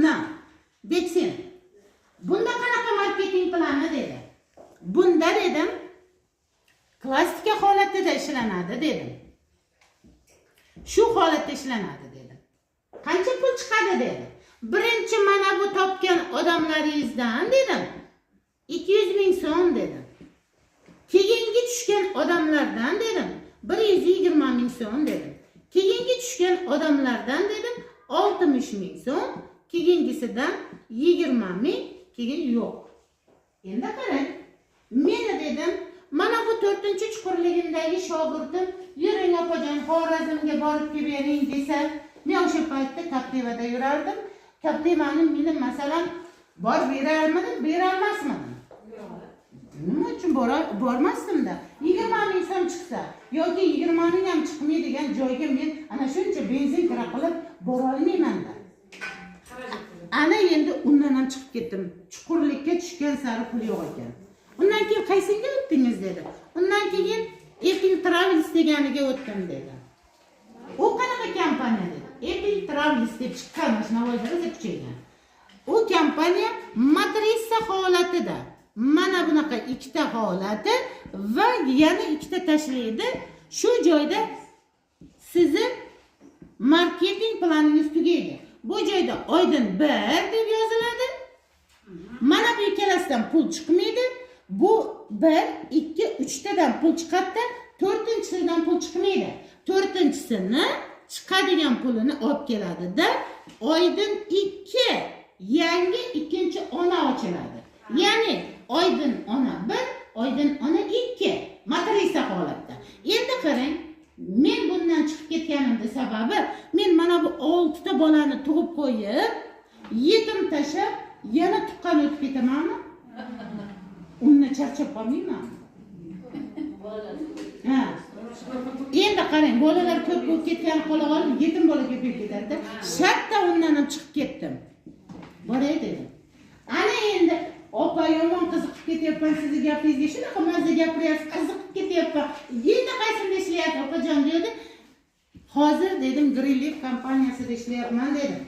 Na, deksin. Bunda qanaqa marketing plani dedi. Bunda dedim, klassika holatida ishlanadi dedim. Shu holatda ishlanadi dedim. Qancha pul chiqadi dedi. Birinchi mana bu topgan odamlaringizdan dedim. 200 ming so'm dedim. Keyingi tushgan odamlardan dedim 120 ming so'm dedim. Keyingi tushgan odamlardan dedim 60 ming so'm, keyingisidan 20 ming, keyin yo'q. Endi qarang, meni dedim, mana bu 4-chuqurligimdagi shogirdim, yuring opajon, Xorazmga borib keling desa, men o'sha paytda Kaptevada yurardim. Kaptevani meni masalan bor berarmidim, berolmasmidim. Nima uchun bormasdim-da? 20 ming so'm chiqsa yoki 20 ming ham chiqmaydigan joyga men ana shuncha benzin kira qilib bora olmayman-da. Ana endi undan ham chiqib ketdim. Chuqurlikka tushgan sari pul yo'q ekan. Undan keyin qaysinga o'tdingiz dedi. Undan keyin Apple Travels deganiga o'tdim dedi. U qanaqa kompaniya dedi. Apple Travels deb chiqqan, Navoiyda o'zi kuchaygan. U kompaniya matrisa holatida mana bunaqa ikkita holati va yana ikkita tashlaydi. Shu joyda sizning marketing planingiz tugaydi. Bu joyda oydin 1 deb yoziladi. Mana bu ikkalasidan pul chiqmaydi. Bu 1, 2, 3 tadan pul chiqadi, 4-chisidan pul chiqmaydi. 4-chisini chiqadigan pulini olib keladi-da, oydin 2 yangi ikkinchi ona ochiladi. Ya'ni oydin ona 1, oydin ona 2 matrisa holatda. Endi qarang, men bundan chiqib ketganimning sababi, men mana bu 6 ta bolani tug'ib qo'yib, yetim tashab, yana tuqqan o'tib ketamanmi? Undan charchab qolmayman. Ha. Endi qarang, bolalar ko'p bo'lib ketgan qolib olib, yetim bola ko'payib ketadi. Shartta undan ham chiqib ketdim. Boray dedim. Ana endi opa yomon qiziqib ketyapman sizning gapingizga, shunaqa mazza gapiryapsiz, qiziqib ketyapman. Endi qaysimda ishlayapti opajon dedi. Hozir dedim Greenleaf kompaniyasida ishlayapman dedim.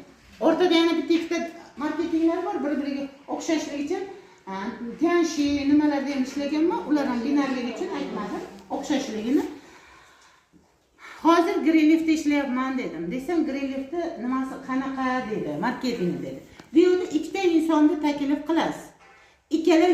O'rtada yana bitta ikkita marketinglar bor, bir-biriga o'xshashlik uchun. Tanshi nimalarda ham ishlaganman, ular ham binarlik uchun aytmadim, o'xshashligini. Hozir Greenleafda ishlayapman dedim. Desam Greenleafda nimasi qanaqa dedi, marketing dedi. Bu yerda ikkita insonni taklif qilasiz. Ikkala